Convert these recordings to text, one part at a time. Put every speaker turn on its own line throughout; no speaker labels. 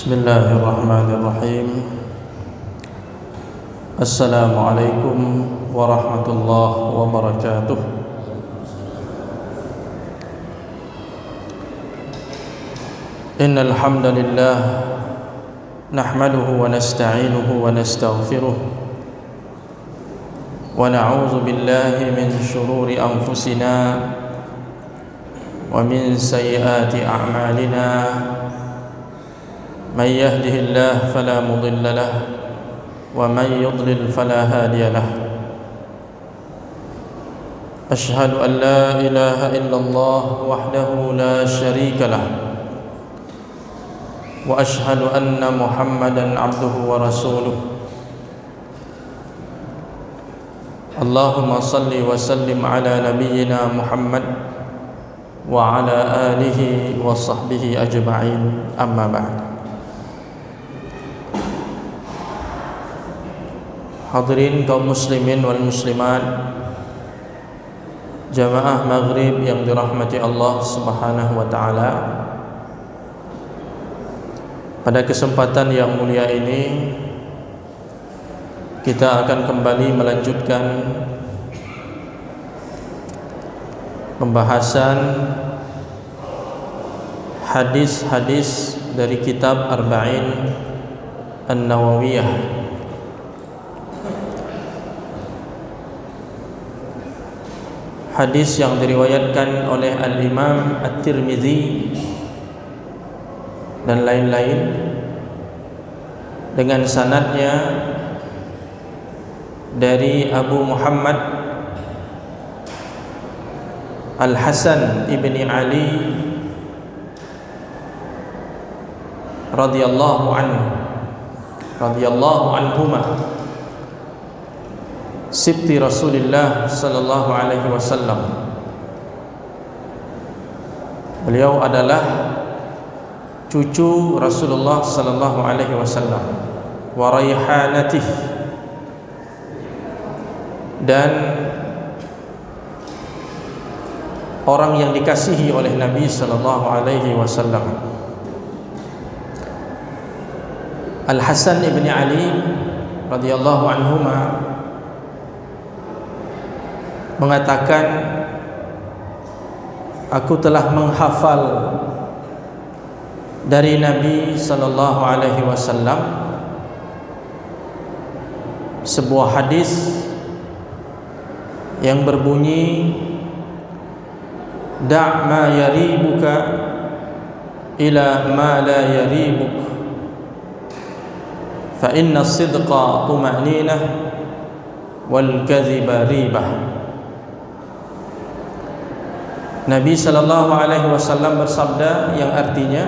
Bismillahirrahmanirrahim. Assalamualaikum warahmatullahi wabarakatuh. Innal hamdalillah nahmaduhu wa nasta'inuhu wa nastaghfiruh wa na'udzu billahi min shururi anfusina wa min sayyiati a'malina. من يهده الله فلا مضل له ومن يضلل فلا هادي له. أشهد أن لا إله إلا الله وحده لا شريك له وأشهد أن محمدا عبده ورسوله. اللهم صل وسلم على نبينا محمد وعلى آله وصحبه أجمعين. أما بعد. Hadirin kaum muslimin wal muslimat, jamaah maghrib yang dirahmati Allah Subhanahu wa taala. Pada kesempatan yang mulia ini kita akan kembali melanjutkan pembahasan hadis-hadis dari kitab Arba'in An-Nawawiyah. Hadis yang diriwayatkan oleh Al-Imam At-Tirmidzi dan lain-lain dengan sanadnya dari Abu Muhammad Al-Hasan ibni Ali radhiyallahu anhuma, sibti Rasulullah sallallahu alaihi wasallam. Beliau adalah cucu Rasulullah sallallahu alaihi wasallam, wa raihanatih, dan orang yang dikasihi oleh Nabi sallallahu alaihi wasallam. Al-Hasan ibni Ali radhiyallahu anhuma mengatakan, aku telah menghafal dari Nabi sallallahu alaihi wasallam sebuah hadis yang berbunyi, da' ma yaribuka ila ma la yaribuk, fa inna as-sidqa tuma'ninah wal kadhiba ribah. Nabi sallallahu alaihi wasallam bersabda yang artinya,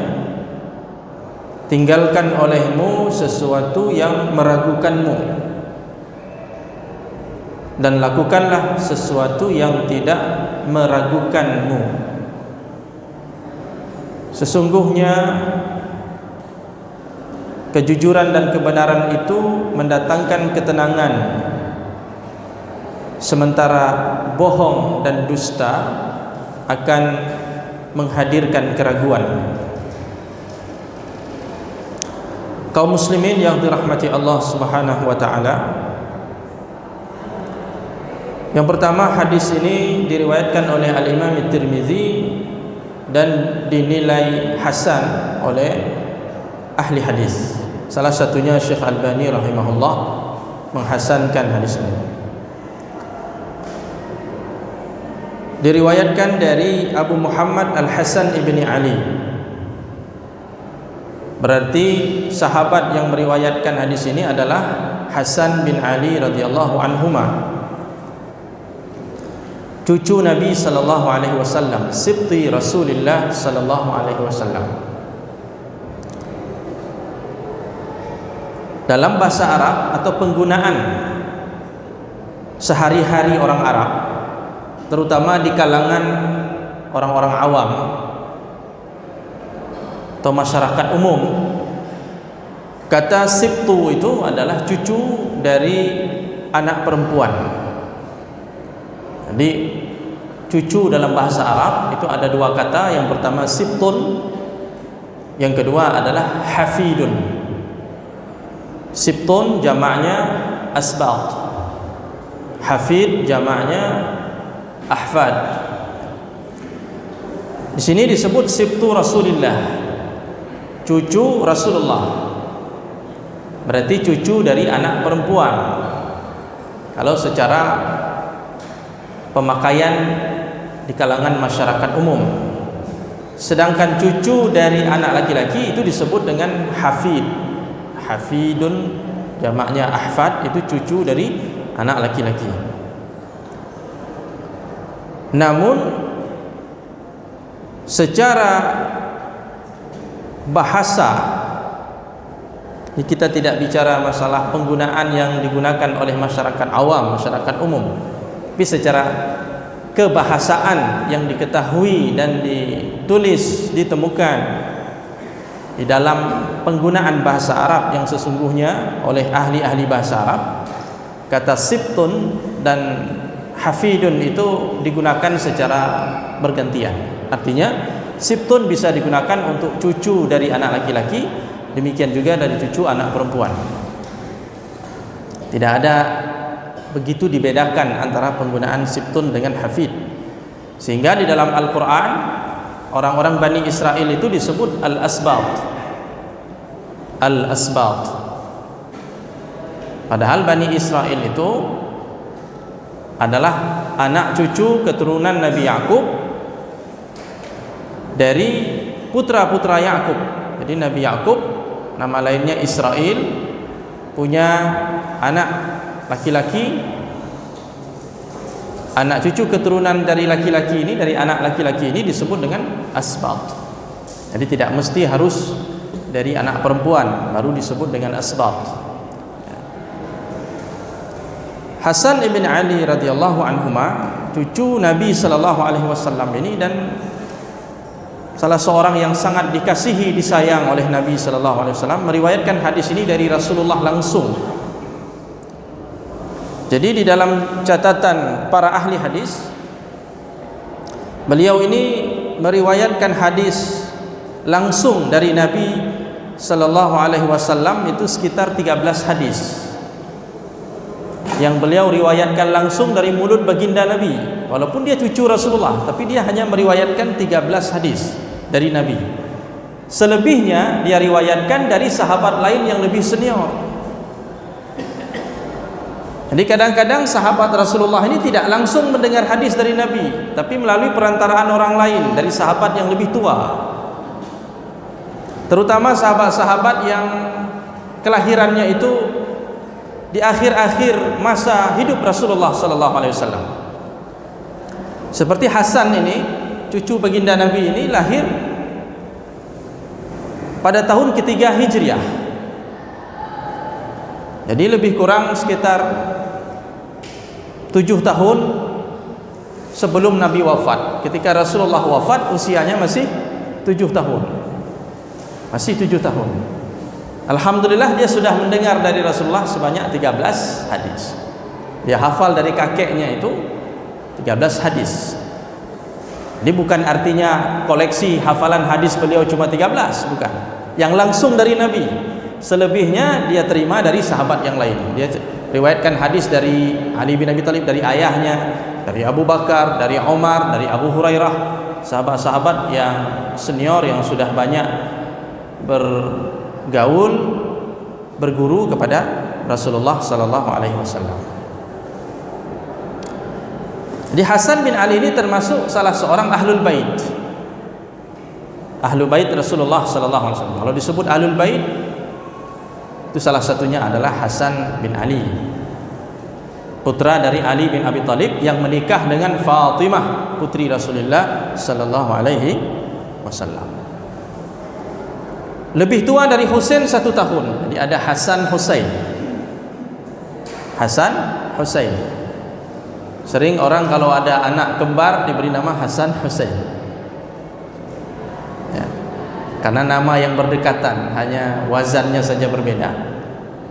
tinggalkan olehmu sesuatu yang meragukanmu dan lakukanlah sesuatu yang tidak meragukanmu. Sesungguhnya kejujuran dan kebenaran itu mendatangkan ketenangan, sementara bohong dan dusta akan menghadirkan keraguan. Kaum muslimin yang dirahmati Allah Subhanahu wa taala, yang pertama, hadis ini diriwayatkan oleh Al-Imam At-Tirmidzi dan dinilai hasan oleh ahli hadis. Salah satunya Syekh Albani rahimahullah menghasankan hadis ini. Diriwayatkan dari Abu Muhammad Al-Hasan ibni Ali, berarti sahabat yang meriwayatkan hadis ini adalah Hasan bin Ali radhiyallahu anhuma, cucu Nabi sallallahu alaihi wasallam, sibti Rasulullah sallallahu alaihi wasallam. Dalam bahasa Arab atau penggunaan sehari-hari orang Arab, terutama di kalangan orang-orang awam atau masyarakat umum, kata sibtu itu adalah cucu dari anak perempuan. Jadi cucu dalam bahasa Arab itu ada dua kata. Yang pertama sibtun, Yang kedua adalah hafidun. Sibtun jamaknya asbat, hafid jamaknya ahfad. Di sini disebut sibtu Rasulillah, cucu Rasulullah. Berarti cucu dari anak perempuan. Kalau secara pemakaian di kalangan masyarakat umum. Sedangkan cucu dari anak laki-laki itu disebut dengan hafid. Hafidun jamaknya ahfad, itu cucu dari anak laki-laki. Namun secara bahasa, kita tidak bicara masalah penggunaan yang digunakan oleh masyarakat awam, masyarakat umum, tapi secara kebahasaan yang diketahui dan ditulis, ditemukan di dalam penggunaan bahasa Arab yang sesungguhnya oleh ahli-ahli bahasa Arab, kata sibtun dan hafidun itu digunakan secara bergantian. Artinya sibtun bisa digunakan untuk cucu dari anak laki-laki, demikian juga dari cucu anak perempuan. Tidak ada begitu dibedakan antara penggunaan sibtun dengan hafid. Sehingga di dalam Al-Quran orang-orang Bani Israel itu disebut al-asbat. Al-asbat. Padahal Bani Israel itu adalah anak cucu keturunan Nabi Yakub dari putra-putra Yakub. Jadi Nabi Yakub, nama lainnya Israel, punya anak laki-laki. Anak cucu keturunan dari laki-laki ini, dari anak laki-laki ini disebut dengan asbat. Jadi tidak mesti harus dari anak perempuan baru disebut dengan asbat. Hasan ibn Ali radhiyallahu anhuma, cucu Nabi sallallahu alaihi wasallam ini, dan salah seorang yang sangat dikasihi, disayang oleh Nabi sallallahu alaihi wasallam, meriwayatkan hadis ini dari Rasulullah langsung. Jadi di dalam catatan para ahli hadis, beliau ini meriwayatkan hadis langsung dari Nabi sallallahu alaihi wasallam itu sekitar 13 hadis yang beliau riwayatkan langsung dari mulut baginda Nabi. Walaupun dia cucu Rasulullah, tapi dia hanya meriwayatkan 13 hadis dari Nabi. Selebihnya dia riwayatkan dari sahabat lain yang lebih senior. Jadi kadang-kadang sahabat Rasulullah ini tidak langsung mendengar hadis dari Nabi, tapi melalui perantaraan orang lain dari sahabat yang lebih tua. Terutama sahabat-sahabat yang kelahirannya itu di akhir-akhir masa hidup Rasulullah sallallahu alaihi wasallam. Seperti Hasan ini, cucu baginda Nabi ini, lahir pada tahun ketiga Hijriah. Jadi lebih kurang sekitar 7 tahun sebelum Nabi wafat. Ketika Rasulullah wafat, usianya masih 7 tahun. Masih 7 tahun. Alhamdulillah dia sudah mendengar dari Rasulullah sebanyak 13 hadis. Dia hafal dari kakeknya itu 13 hadis. Ini bukan artinya koleksi hafalan hadis beliau cuma 13, bukan. Yang langsung dari Nabi. Selebihnya dia terima dari sahabat yang lain. Dia riwayatkan hadis dari Ali bin Abi Thalib, dari ayahnya, dari Abu Bakar, dari Umar, dari Abu Hurairah, sahabat-sahabat yang senior yang sudah banyak bergaul, berguru kepada Rasulullah sallallahu alaihi wasallam. Jadi Hasan bin Ali ini termasuk salah seorang ahlul bait. Ahlul bait Rasulullah sallallahu alaihi wasallam. Kalau disebut ahlul bait, itu salah satunya adalah Hasan bin Ali, putra dari Ali bin Abi Thalib yang menikah dengan Fatimah, putri Rasulullah sallallahu alaihi wasallam. Lebih tua dari Husain 1 tahun. Jadi ada Hasan Husain. Hasan Husain. Sering orang kalau ada anak kembar diberi nama Hasan Husain. Ya. Karena nama yang berdekatan, hanya wazannya saja berbeda.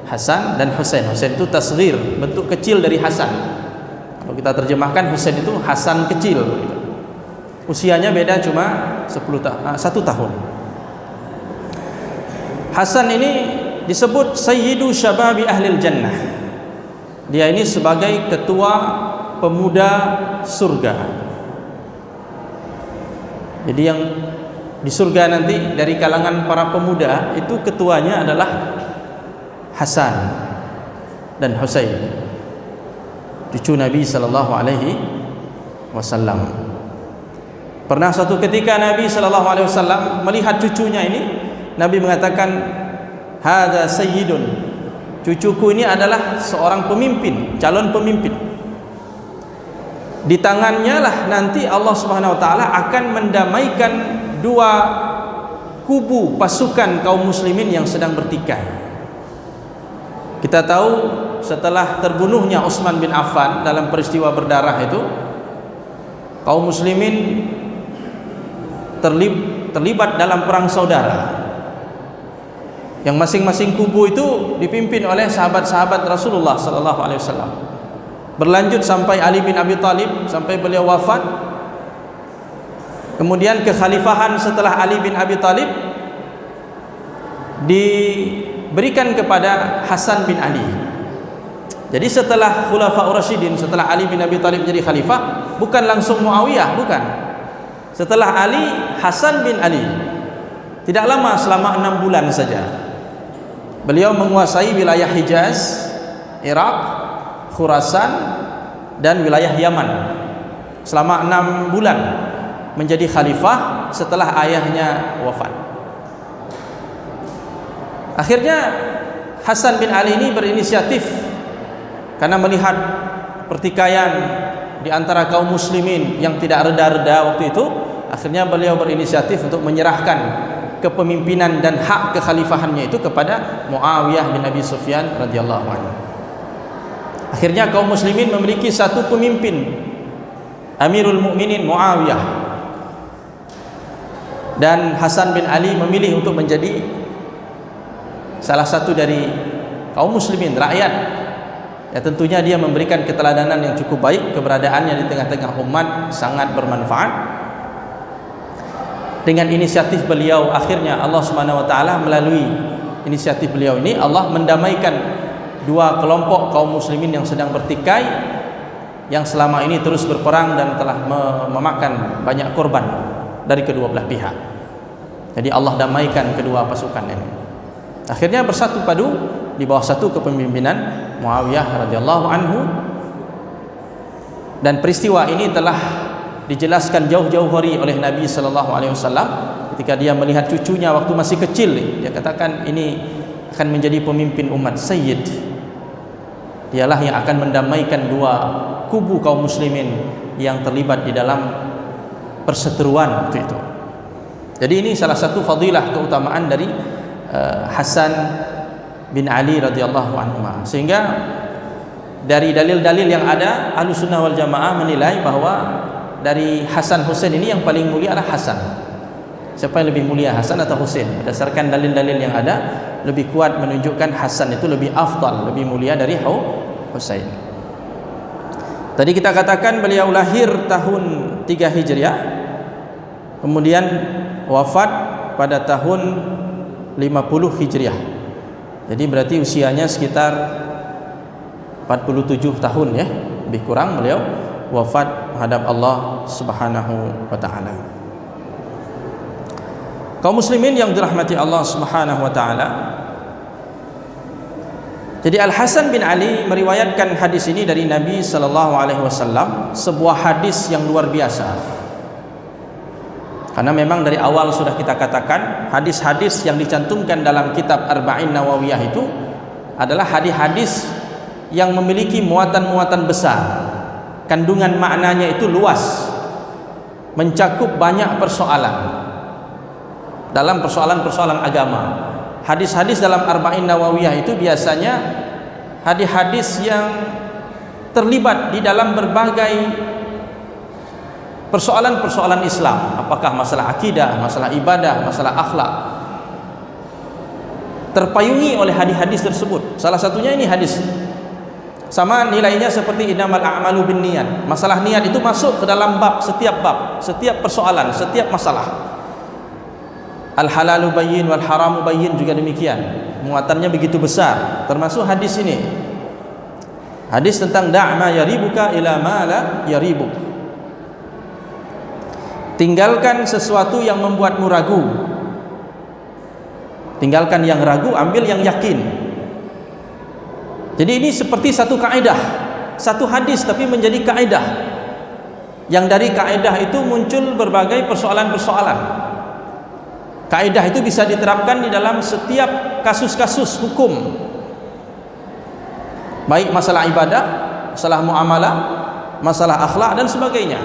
Hasan dan Husain. Husain itu tasghir, bentuk kecil dari Hasan. Kalau kita terjemahkan, Husain itu Hasan kecil. Usianya beda cuma 1 tahun. Hasan ini disebut sayyidu syababi ahlil jannah. Dia ini sebagai ketua pemuda surga. Jadi yang di surga nanti dari kalangan para pemuda itu ketuanya adalah Hasan dan Husain, cucu Nabi sallallahu alaihi wasallam. Pernah suatu ketika Nabi sallallahu alaihi wasallam melihat cucunya ini, Nabi mengatakan, "Hadza sayyidun." Cucuku ini adalah seorang pemimpin, calon pemimpin. Di tangannya lah nanti Allah Subhanahu wa taala akan mendamaikan dua kubu pasukan kaum muslimin yang sedang bertikai. Kita tahu setelah terbunuhnya Utsman bin Affan dalam peristiwa berdarah itu, kaum muslimin terlibat dalam perang saudara, yang masing-masing kubu itu dipimpin oleh sahabat-sahabat Rasulullah sallallahu alaihi wasallam. Berlanjut sampai Ali bin Abi Thalib, sampai beliau wafat. Kemudian kekhalifahan setelah Ali bin Abi Thalib diberikan kepada Hasan bin Ali. Jadi setelah Khulafaur Rasyidin, setelah Ali bin Abi Thalib jadi khalifah, bukan langsung Muawiyah, bukan. Setelah Ali, Hasan bin Ali. Tidak lama, selama 6 bulan saja beliau menguasai wilayah Hijaz, Irak, Khurasan, dan wilayah Yaman. Selama 6 bulan menjadi khalifah setelah ayahnya wafat. Akhirnya Hasan bin Ali ini berinisiatif karena melihat pertikaian di antara kaum muslimin yang tidak reda-reda waktu itu. Akhirnya beliau berinisiatif untuk menyerahkan kepemimpinan dan hak kekhalifahannya itu kepada Muawiyah bin Abi Sufyan radhiyallahu anhu. Akhirnya kaum muslimin memiliki satu pemimpin, Amirul Mukminin Muawiyah, dan Hasan bin Ali memilih untuk menjadi salah satu dari kaum muslimin, rakyat. Ya tentunya dia memberikan keteladanan yang cukup baik, keberadaannya di tengah-tengah umat sangat bermanfaat. Dengan inisiatif beliau, akhirnya Allah Subhanahu wa taala melalui inisiatif beliau ini Allah mendamaikan dua kelompok kaum muslimin yang sedang bertikai, yang selama ini terus berperang dan telah memakan banyak korban dari kedua belah pihak. Jadi Allah damaikan kedua pasukan ini. Akhirnya bersatu padu di bawah satu kepemimpinan Muawiyah radhiyallahu anhu. Dan peristiwa ini telah dijelaskan jauh-jauh hari oleh Nabi sallallahu alaihi wasallam ketika dia melihat cucunya waktu masih kecil. Dia katakan ini akan menjadi pemimpin umat, sayyid. Dialah yang akan mendamaikan dua kubu kaum muslimin yang terlibat di dalam perseteruan waktu itu. Jadi ini salah satu fadilah keutamaan dari Hasan bin Ali radhiyallahu anhu. Sehingga dari dalil-dalil yang ada, Ahlussunnah wal Jamaah menilai bahwa dari Hasan Husain ini yang paling mulia adalah Hasan. Siapa yang lebih mulia, Hasan atau Husain? Berdasarkan dalil-dalil yang ada, lebih kuat menunjukkan Hasan itu lebih afdal, lebih mulia dari Husain. Tadi kita katakan beliau lahir tahun 3 Hijriah, kemudian wafat pada tahun 50 Hijriah. Jadi berarti usianya sekitar 47 tahun ya, lebih kurang beliau wafat menghadap Allah Subhanahu wa taala. Kaum muslimin yang dirahmati Allah Subhanahu wa taala. Jadi Al Hasan bin Ali meriwayatkan hadis ini dari Nabi sallallahu alaihi wasallam, sebuah hadis yang luar biasa. Karena memang dari awal sudah kita katakan, hadis-hadis yang dicantumkan dalam kitab Arba'in Nawawiyah itu adalah hadis-hadis yang memiliki muatan-muatan besar. Kandungan maknanya itu luas, mencakup banyak persoalan dalam persoalan-persoalan agama. Hadis-hadis dalam Arba'in Nawawiyah itu biasanya hadis-hadis yang terlibat di dalam berbagai persoalan-persoalan Islam, apakah masalah akidah, masalah ibadah, masalah akhlak, terpayungi oleh hadis-hadis tersebut. Salah satunya ini hadis. Sama nilainya seperti innamal a'malu binniyat. Masalah niat itu masuk ke dalam setiap persoalan, setiap masalah. Al-halalu bayyin wal haramu bayyin juga demikian. Muatannya begitu besar. Termasuk hadis ini. Hadis tentang da'ma yaribuka ila ma la yaribuk. Tinggalkan sesuatu yang membuatmu ragu. Tinggalkan yang ragu, ambil yang yakin. Jadi ini seperti satu kaidah, satu hadis tapi menjadi kaidah. Yang dari kaidah itu muncul berbagai persoalan-persoalan. Kaidah itu bisa diterapkan di dalam setiap kasus-kasus hukum, baik masalah ibadah, masalah muamalah, masalah akhlak dan sebagainya.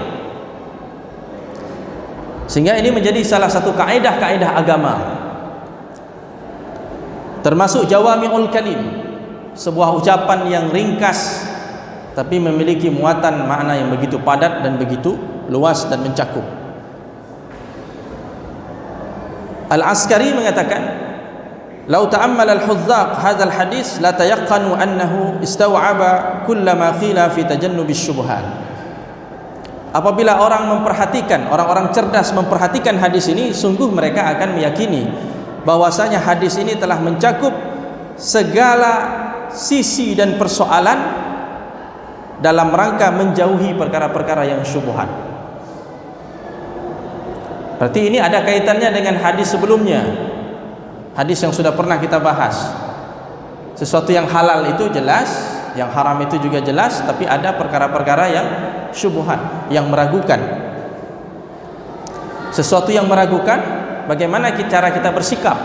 Sehingga ini menjadi salah satu kaidah-kaidah agama. Termasuk jawami'ul kalim, sebuah ucapan yang ringkas tapi memiliki muatan makna yang begitu padat dan begitu luas dan mencakup. Al-Askari mengatakan, "Lau ta'ammala al-huzzaq hadzal hadis la tayaqqanu annahu istaw'aba kullama qila fi tajannubi syubhat." Apabila orang memperhatikan, orang-orang cerdas memperhatikan hadis ini, sungguh mereka akan meyakini bahwasanya hadis ini telah mencakup segala sisi dan persoalan dalam rangka menjauhi perkara-perkara yang syubhat. Berarti ini ada kaitannya dengan hadis sebelumnya, hadis yang sudah pernah kita bahas. Sesuatu yang halal itu jelas, yang haram itu juga jelas, tapi ada perkara-perkara yang syubhat, yang meragukan. Sesuatu yang meragukan, bagaimana cara kita bersikap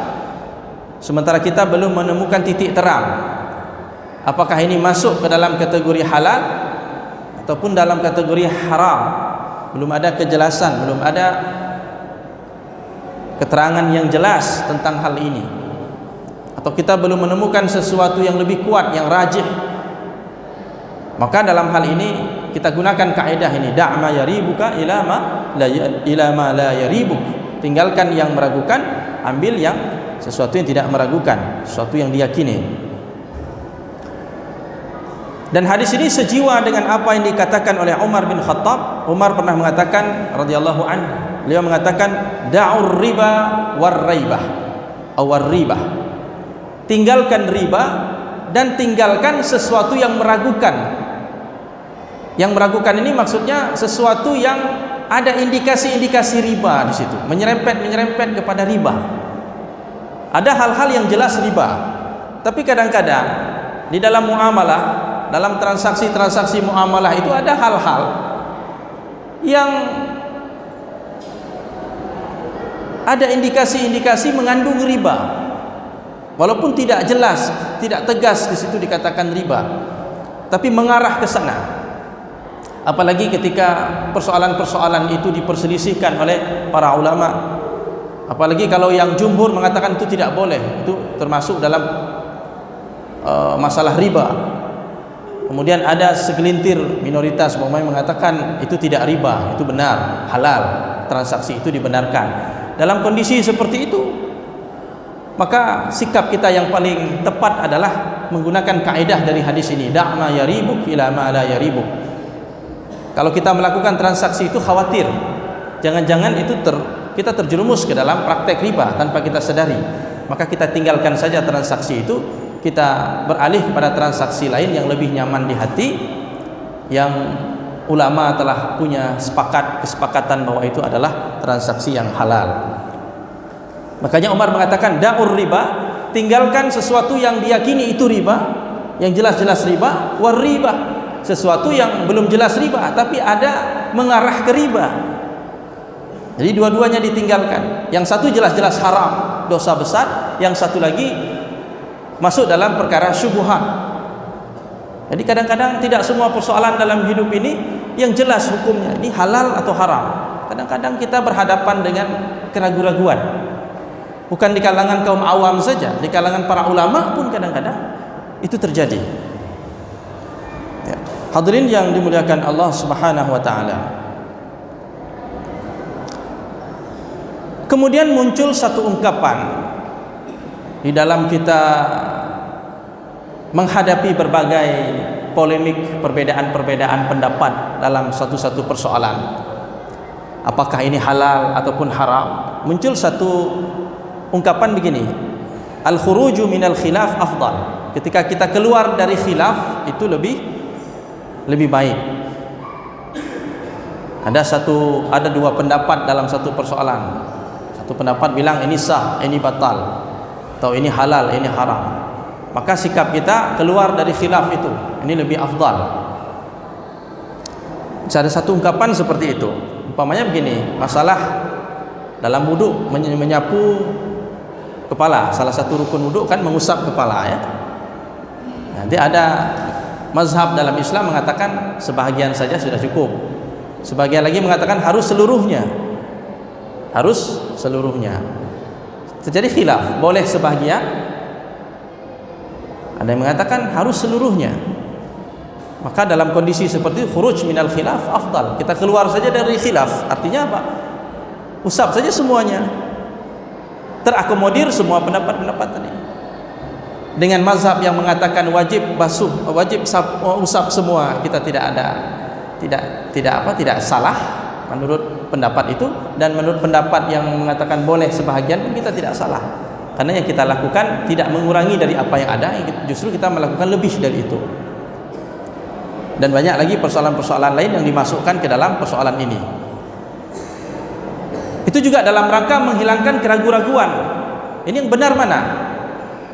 sementara kita belum menemukan titik terang, apakah ini masuk ke dalam kategori halal ataupun dalam kategori haram. Belum ada kejelasan, belum ada keterangan yang jelas tentang hal ini, atau kita belum menemukan sesuatu yang lebih kuat, yang rajih. Maka dalam hal ini kita gunakan kaidah ini, da'ma yaribuka ila ma la yaribuk. Tinggalkan yang meragukan, ambil yang sesuatu yang tidak meragukan, sesuatu yang diyakini. Dan hadis ini sejiwa dengan apa yang dikatakan oleh Umar bin Khattab. Umar pernah mengatakan radhiyallahu anhu, beliau mengatakan, da'ur riba war raibah awar ribah. Tinggalkan riba dan tinggalkan sesuatu yang meragukan. Yang meragukan ini maksudnya sesuatu yang ada indikasi-indikasi riba di situ, menyerempet kepada riba. Ada hal-hal yang jelas riba, tapi kadang-kadang di dalam muamalah, dalam transaksi-transaksi muamalah itu ada hal-hal yang ada indikasi-indikasi mengandung riba, walaupun tidak jelas, tidak tegas di situ dikatakan riba, tapi mengarah ke sana. Apalagi ketika persoalan-persoalan itu diperselisihkan oleh para ulama, apalagi kalau yang jumhur mengatakan itu tidak boleh, itu termasuk dalam masalah riba. Kemudian ada segelintir minoritas mengatakan itu tidak riba, itu benar, halal, transaksi itu dibenarkan. Dalam kondisi seperti itu, maka sikap kita yang paling tepat adalah menggunakan kaidah dari hadis ini, da'ma yaribuk ila ma la yaribuk. Kalau kita melakukan transaksi itu khawatir jangan-jangan itu kita terjerumus ke dalam praktek riba tanpa kita sadari, maka kita tinggalkan saja transaksi itu, kita beralih kepada transaksi lain yang lebih nyaman di hati, yang ulama telah punya kesepakatan bahwa itu adalah transaksi yang halal. Makanya Umar mengatakan da'ur riba, tinggalkan sesuatu yang diyakini itu riba, yang jelas-jelas riba, war riba, sesuatu yang belum jelas riba tapi ada mengarah ke riba. Jadi dua-duanya ditinggalkan. Yang satu jelas-jelas haram, dosa besar, yang satu lagi masuk dalam perkara syubhat. Jadi kadang-kadang tidak semua persoalan dalam hidup ini yang jelas hukumnya ini halal atau haram. Kadang-kadang kita berhadapan dengan keraguan-raguan. Bukan di kalangan kaum awam saja, di kalangan para ulama pun kadang-kadang itu terjadi. Ya. Hadirin yang dimuliakan Allah Subhanahu wa taala. Kemudian muncul satu ungkapan di dalam kita menghadapi berbagai polemik, perbedaan-perbedaan pendapat dalam satu-satu persoalan. Apakah ini halal ataupun haram? Muncul satu ungkapan begini, al-khuruju minal khilaf afdal. Ketika kita keluar dari khilaf itu lebih baik. Ada dua pendapat dalam satu persoalan. Satu pendapat bilang ini sah, ini batal, atau ini halal, ini haram. Maka sikap kita keluar dari khilaf itu, ini lebih afdal. Ada satu ungkapan seperti itu. Umpamanya begini, masalah dalam wuduk menyapu kepala. Salah satu rukun wuduk kan mengusap kepala ya. Nanti ada mazhab dalam Islam mengatakan sebahagian saja sudah cukup. Sebagian lagi mengatakan harus seluruhnya. Harus seluruhnya. Terjadi khilaf, boleh sebahagian. Ada yang mengatakan harus seluruhnya. Maka dalam kondisi seperti itu khuruj minal khilaf afdal. Kita keluar saja dari khilaf. Artinya apa? Usap saja semuanya. Terakomodir semua pendapat-pendapat tadi. Dengan mazhab yang mengatakan wajib basuh, wajib usap semua, kita tidak salah menurut pendapat itu, dan menurut pendapat yang mengatakan boleh sebahagian pun kita tidak salah. Karena yang kita lakukan tidak mengurangi dari apa yang ada, justru kita melakukan lebih dari itu. Dan banyak lagi persoalan-persoalan lain yang dimasukkan ke dalam persoalan ini. Itu juga dalam rangka menghilangkan keraguan-raguan. Ini yang benar mana?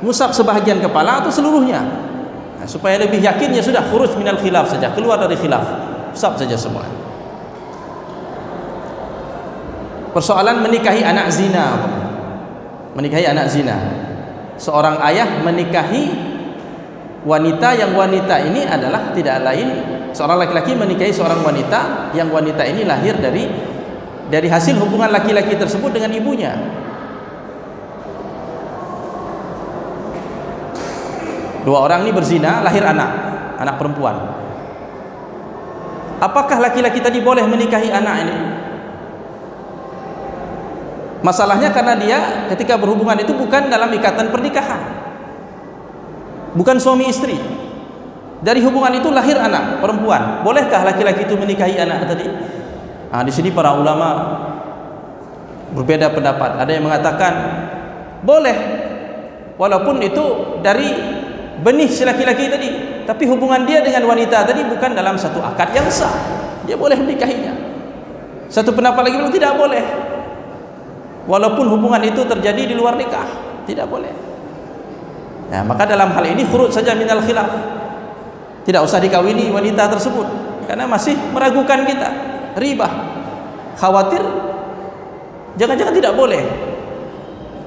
Ngusap sebahagian kepala atau seluruhnya? Nah, supaya lebih yakin ya sudah khuruj minal khilaf saja, keluar dari khilaf, usap saja semua. Persoalan menikahi anak zina. Menikahi anak zina. Seorang ayah menikahi wanita yang wanita ini adalah tidak lain, seorang laki-laki menikahi seorang wanita yang wanita ini lahir dari hasil hubungan laki-laki tersebut dengan ibunya. Dua orang ini berzina, lahir anak perempuan. Apakah laki-laki tadi boleh menikahi anak ini? Masalahnya karena dia ketika berhubungan itu bukan dalam ikatan pernikahan, bukan suami istri. Dari hubungan itu lahir anak perempuan. Bolehkah laki-laki itu menikahi anak tadi? Nah, di sini para ulama berbeda pendapat. Ada yang mengatakan boleh, walaupun itu dari benih si laki-laki tadi, tapi hubungan dia dengan wanita tadi bukan dalam satu akad yang sah, dia boleh menikahinya. Satu pendapat lagi bilang tidak boleh, walaupun hubungan itu terjadi di luar nikah, tidak boleh. Nah, maka dalam hal ini khuruj saja minal khilaf, tidak usah dikawini wanita tersebut, karena masih meragukan kita, ribah, khawatir jangan-jangan tidak boleh.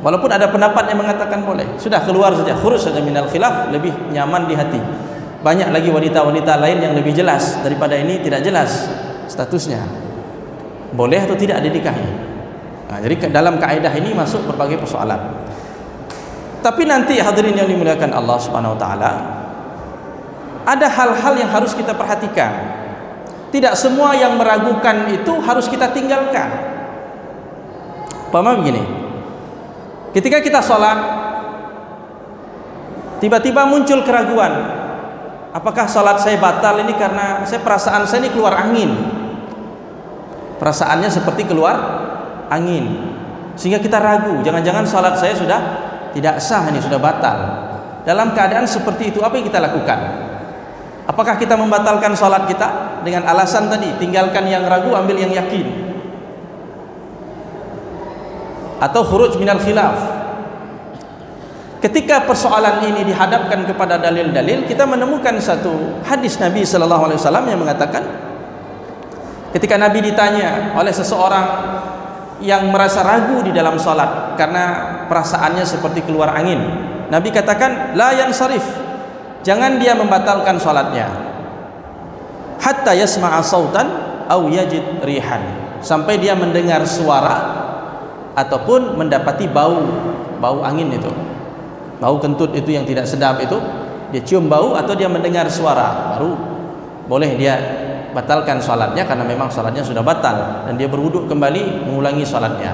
Walaupun ada pendapat yang mengatakan boleh, sudah keluar saja, khuruj saja minal khilaf, lebih nyaman di hati. Banyak lagi wanita-wanita lain yang lebih jelas daripada ini, tidak jelas statusnya, boleh atau tidak dinikahi. Nah, jadi dalam kaidah ini masuk berbagai persoalan. Tapi nanti hadirin yang dimuliakan Allah Subhanahu wa taala, ada hal-hal yang harus kita perhatikan. Tidak semua yang meragukan itu harus kita tinggalkan. Umpama begini, ketika kita sholat, tiba-tiba muncul keraguan, apakah sholat saya batal ini karena perasaan saya ini keluar angin, perasaannya seperti keluar angin, sehingga kita ragu, jangan-jangan sholat saya sudah tidak sah, ini sudah batal. Dalam keadaan seperti itu, apa yang kita lakukan? Apakah kita membatalkan sholat kita dengan alasan tadi, tinggalkan yang ragu, ambil yang yakin, atau khuruj minal khilaf? Ketika persoalan ini dihadapkan kepada dalil-dalil, kita menemukan satu hadis Nabi sallallahu alaihi wasallam yang mengatakan, ketika Nabi ditanya oleh seseorang yang merasa ragu di dalam salat karena perasaannya seperti keluar angin, Nabi katakan, la yansarif, jangan dia membatalkan salatnya hatta yasma'a sautan au yajid rihan, sampai dia mendengar suara ataupun mendapati bau angin itu, bau kentut itu yang tidak sedap itu, dia cium bau atau dia mendengar suara, baru boleh dia batalkan salatnya, karena memang salatnya sudah batal dan dia berwudu kembali mengulangi salatnya.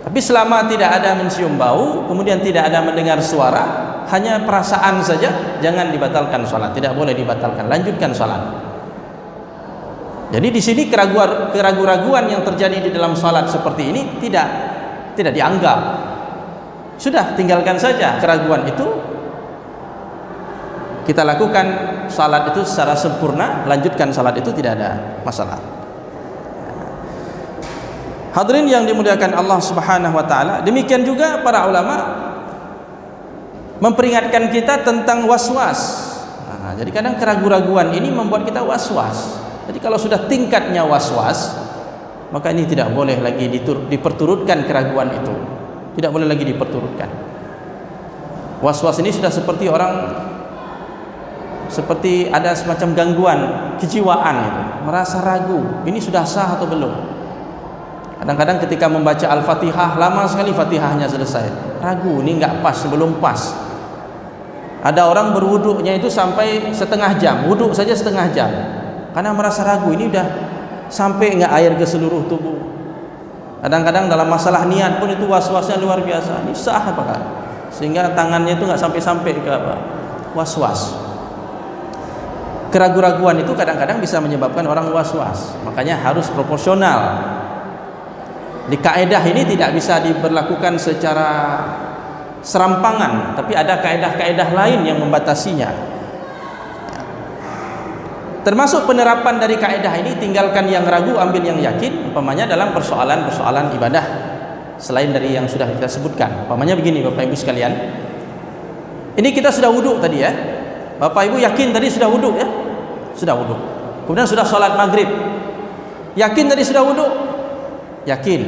Tapi selama tidak ada mencium bau, kemudian tidak ada mendengar suara, hanya perasaan saja, jangan dibatalkan salat, tidak boleh dibatalkan, lanjutkan salat. Jadi di sini keraguan-raguan yang terjadi di dalam salat seperti ini tidak dianggap. Sudah, tinggalkan saja keraguan itu, kita lakukan salat itu secara sempurna, lanjutkan salat itu, tidak ada masalah. Hadirin yang dimuliakan Allah Subhanahu wa taala, demikian juga para ulama memperingatkan kita tentang was-was. Jadi kadang keraguan-raguan ini membuat kita was-was. Jadi kalau sudah tingkatnya was-was, maka ini tidak boleh lagi diperturutkan keraguan itu. Tidak boleh lagi diperturutkan. Was-was ini sudah seperti orang, seperti ada semacam gangguan kejiwaan itu, merasa ragu, ini sudah sah atau belum. Kadang-kadang ketika membaca Al-Fatihah, lama sekali Fatihahnya selesai, ragu, ini enggak pas, belum pas. Ada orang berwuduknya itu sampai setengah jam, wuduk saja setengah jam, karena merasa ragu, ini udah sampai enggak air ke seluruh tubuh. Kadang-kadang dalam masalah niat pun itu was-wasnya luar biasa, ini sah apakah? Sehingga tangannya itu enggak sampai-sampai ke apa? Was-was. Keraguan-raguan itu kadang-kadang bisa menyebabkan orang was-was. Makanya harus proporsional. Di kaedah ini tidak bisa diberlakukan secara serampangan, tapi ada kaedah-kaedah lain yang membatasinya. Termasuk penerapan dari kaedah ini, tinggalkan yang ragu, ambil yang yakin. Umpamanya dalam persoalan-persoalan ibadah selain dari yang sudah kita sebutkan. Umpamanya begini Bapak Ibu sekalian, ini kita sudah wudhu tadi ya, Bapak Ibu yakin tadi sudah wudhu ya, sudah wudhu, kemudian sudah sholat maghrib, yakin tadi sudah wudhu, yakin.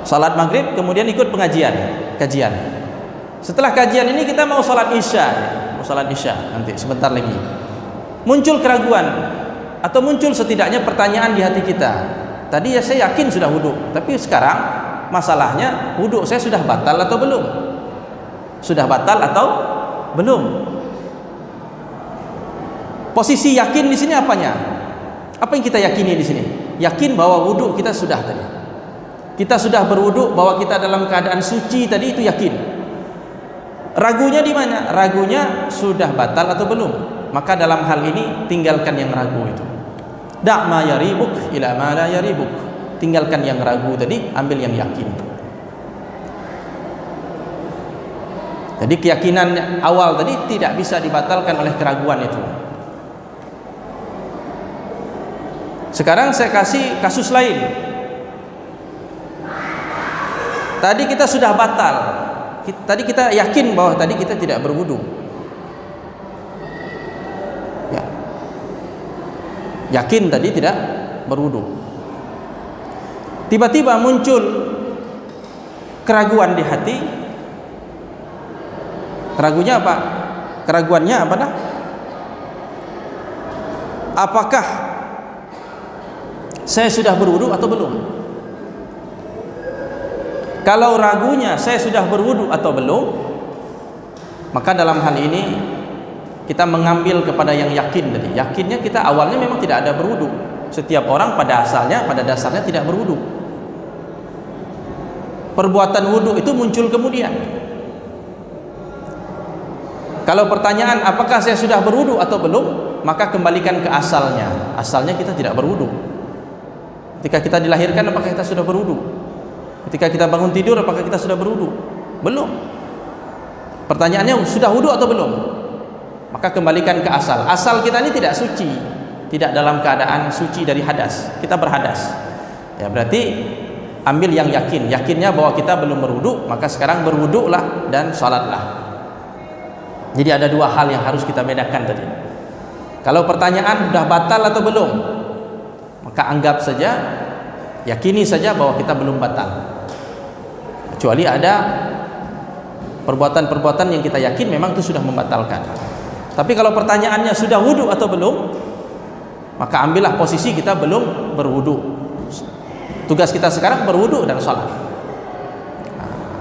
Salat maghrib, kemudian ikut kajian. Setelah kajian ini kita mau salat isya, nanti sebentar lagi. Muncul keraguan atau muncul setidaknya pertanyaan di hati kita. Tadi ya saya yakin sudah wudhu, tapi sekarang masalahnya wudhu saya sudah batal atau belum? Sudah batal atau belum? Posisi yakin di sini apanya? Apa yang kita yakini di sini? Yakin bahwa wudhu kita sudah tadi. Kita sudah berwudu, bahwa kita dalam keadaan suci tadi, itu yakin. Ragunya di mana? Ragunya sudah batal atau belum? Maka dalam hal ini tinggalkan yang ragu itu. Da' ma yaribuk ila ma la yaribuk. Tinggalkan yang ragu tadi, ambil yang yakin. Jadi keyakinan awal tadi tidak bisa dibatalkan oleh keraguan itu. Sekarang saya kasih kasus lain. Tadi kita sudah batal. Tadi kita yakin bahwa tadi kita tidak berwudu. Ya. Yakin tadi tidak berwudu. Tiba-tiba muncul keraguan di hati. Ragunya apa? Keraguannya apa dah? Apakah saya sudah berwudu atau belum? Kalau ragunya saya sudah berwudu atau belum, maka dalam hal ini kita mengambil kepada yang yakin tadi. Yakinnya kita awalnya memang tidak ada berwudu. Setiap orang pada dasarnya tidak berwudu. Perbuatan wudu itu muncul kemudian. Kalau pertanyaan apakah saya sudah berwudu atau belum, maka kembalikan ke asalnya. Asalnya kita tidak berwudu. Ketika kita dilahirkan, apakah kita sudah berwudu? Ketika kita bangun tidur, apakah kita sudah berwudu? Belum. Pertanyaannya, sudah wudu atau belum? Maka kembalikan ke asal. Asal kita ini tidak suci, tidak dalam keadaan suci dari hadas. Kita berhadas. Ya, berarti ambil yang yakin. Yakinnya bahwa kita belum berwudu, maka sekarang berwudulah dan salatlah. Jadi ada dua hal yang harus kita bedakan tadi. Kalau pertanyaan sudah batal atau belum, maka anggap saja, yakini saja bahwa kita belum batal. Kecuali ada perbuatan-perbuatan yang kita yakin memang itu sudah membatalkan. Tapi kalau pertanyaannya sudah wudu atau belum, maka ambillah posisi kita belum berwudu. Tugas kita sekarang berwudu dan sholat.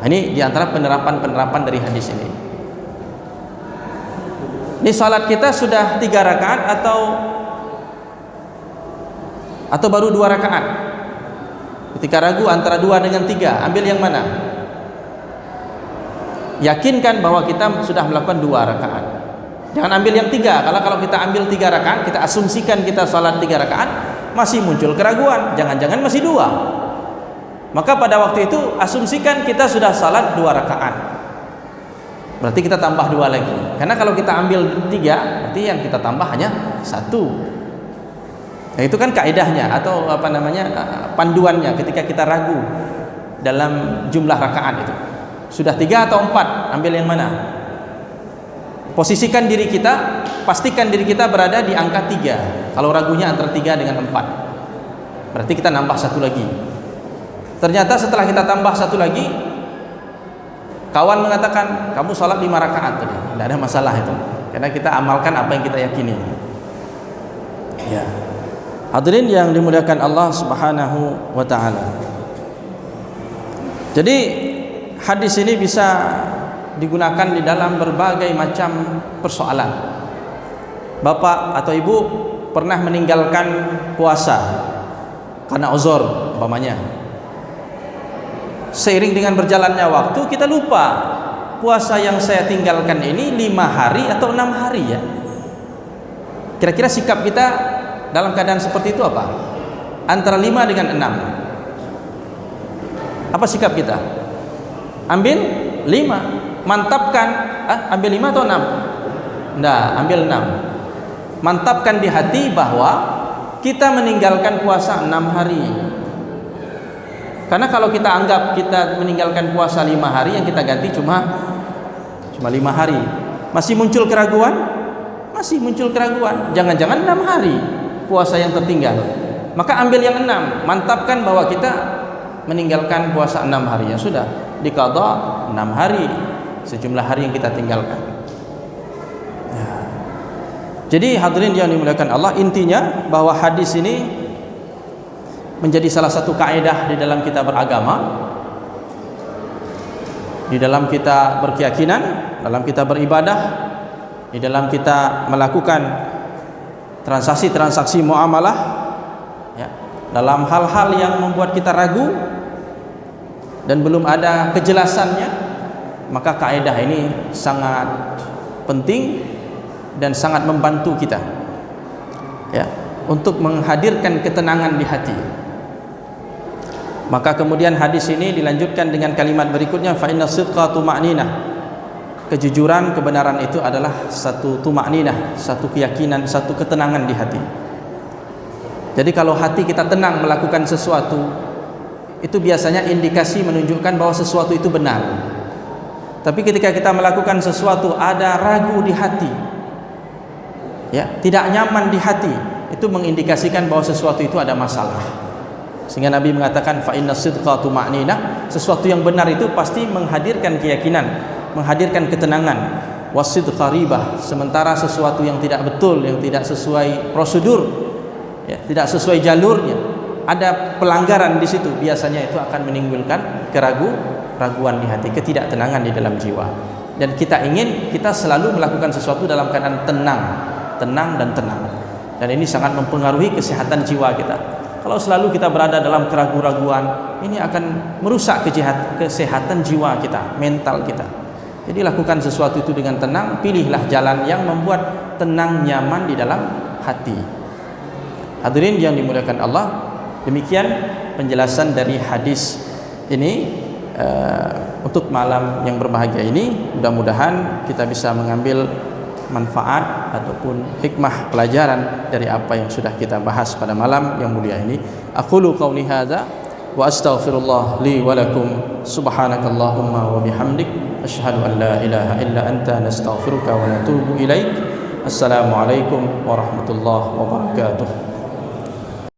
Nah, ini diantara penerapan-penerapan dari hadis ini. Ini sholat kita sudah 3 rakaat atau baru 2 rakaat? Ketika ragu antara 2 dengan 3, ambil yang mana? Yakinkan bahwa kita sudah melakukan 2 rakaat. Jangan ambil yang 3. Kalau kita ambil 3 rakaat, kita asumsikan kita salat 3 rakaat, masih muncul keraguan. Jangan-jangan masih 2. Maka pada waktu itu asumsikan kita sudah salat 2 rakaat. Berarti kita tambah 2 lagi. Karena kalau kita ambil 3, berarti yang kita tambah hanya 1. Nah, itu kan kaidahnya atau panduannya ketika kita ragu dalam jumlah rakaat itu. Sudah 3 atau 4, ambil yang mana? Posisikan diri kita, pastikan diri kita berada di angka 3. Kalau ragunya antara 3 dengan 4, berarti kita nambah 1 lagi. Ternyata setelah kita tambah 1 lagi, kawan mengatakan kamu sholat 5 rakaat tadi. Tidak ada masalah itu, karena kita amalkan apa yang kita yakini. Ya, hadirin yang dimuliakan Allah Subhanahu wa taala. Jadi hadis ini bisa digunakan di dalam berbagai macam persoalan. Bapak atau ibu pernah meninggalkan puasa karena uzur umpamanya. Seiring dengan berjalannya waktu kita lupa puasa yang saya tinggalkan ini 5 hari atau 6 hari ya. Kira-kira sikap kita dalam keadaan seperti itu apa? Antara 5 dengan 6. Apa sikap kita? Ambil 5. Mantapkan, ambil 5 atau 6? Enggak, ambil 6. Mantapkan di hati bahwa kita meninggalkan puasa 6 hari. Karena kalau kita anggap kita meninggalkan puasa 5 hari, yang kita ganti cuma 5 hari. Masih muncul keraguan? Masih muncul keraguan. Jangan-jangan 6 hari puasa yang tertinggal. Maka ambil yang 6. Mantapkan bahwa kita meninggalkan puasa 6 hari. Ya sudah, diqadha 6 hari. Sejumlah hari yang kita tinggalkan. Ya. Jadi hadirin yang dimuliakan Allah, intinya bahwa hadis ini menjadi salah satu kaidah di dalam kita beragama, di dalam kita berkeyakinan, dalam kita beribadah, di dalam kita melakukan transaksi-transaksi muamalah, ya, dalam hal-hal yang membuat kita ragu dan belum ada kejelasannya. Maka kaidah ini sangat penting dan sangat membantu kita, ya, untuk menghadirkan ketenangan di hati. Maka kemudian hadis ini dilanjutkan dengan kalimat berikutnya, fa inna sidqa tuma'ninah. Kejujuran, kebenaran itu adalah satu tuma'ninah, satu keyakinan, satu ketenangan di hati. Jadi kalau hati kita tenang melakukan sesuatu, itu biasanya indikasi menunjukkan bahwa sesuatu itu benar. Tapi ketika kita melakukan sesuatu ada ragu di hati, ya, tidak nyaman di hati, itu mengindikasikan bahwa sesuatu itu ada masalah. Sehingga Nabi mengatakan fa inna sidqa tuma'ninah, sesuatu yang benar itu pasti menghadirkan keyakinan, menghadirkan ketenangan. Wasidqa ribah, sementara sesuatu yang tidak betul, yang tidak sesuai prosedur, ya, tidak sesuai jalurnya, ada pelanggaran di situ, biasanya itu akan menimbulkan keraguan di hati, ketidaktenangan di dalam jiwa. Dan kita ingin kita selalu melakukan sesuatu dalam keadaan tenang dan tenang. Dan ini sangat mempengaruhi kesehatan jiwa kita. Kalau selalu kita berada dalam keraguan-raguan, ini akan merusak kesehatan jiwa kita, mental kita. Jadi lakukan sesuatu itu dengan tenang, pilihlah jalan yang membuat tenang, nyaman di dalam hati. Hadirin yang dimuliakan Allah, demikian penjelasan dari hadis ini. Untuk malam yang berbahagia ini, mudah-mudahan kita bisa mengambil manfaat ataupun hikmah pelajaran dari apa yang sudah kita bahas pada malam yang mulia ini. Aqulu qauli hadza wa astaghfirullah li wa lakum, subhanakallahumma wa bihamdik, asyhadu an la ilaha illa anta, nastaghfiruka wa natubu ilaik. Assalamualaikum warahmatullahi wabarakatuh.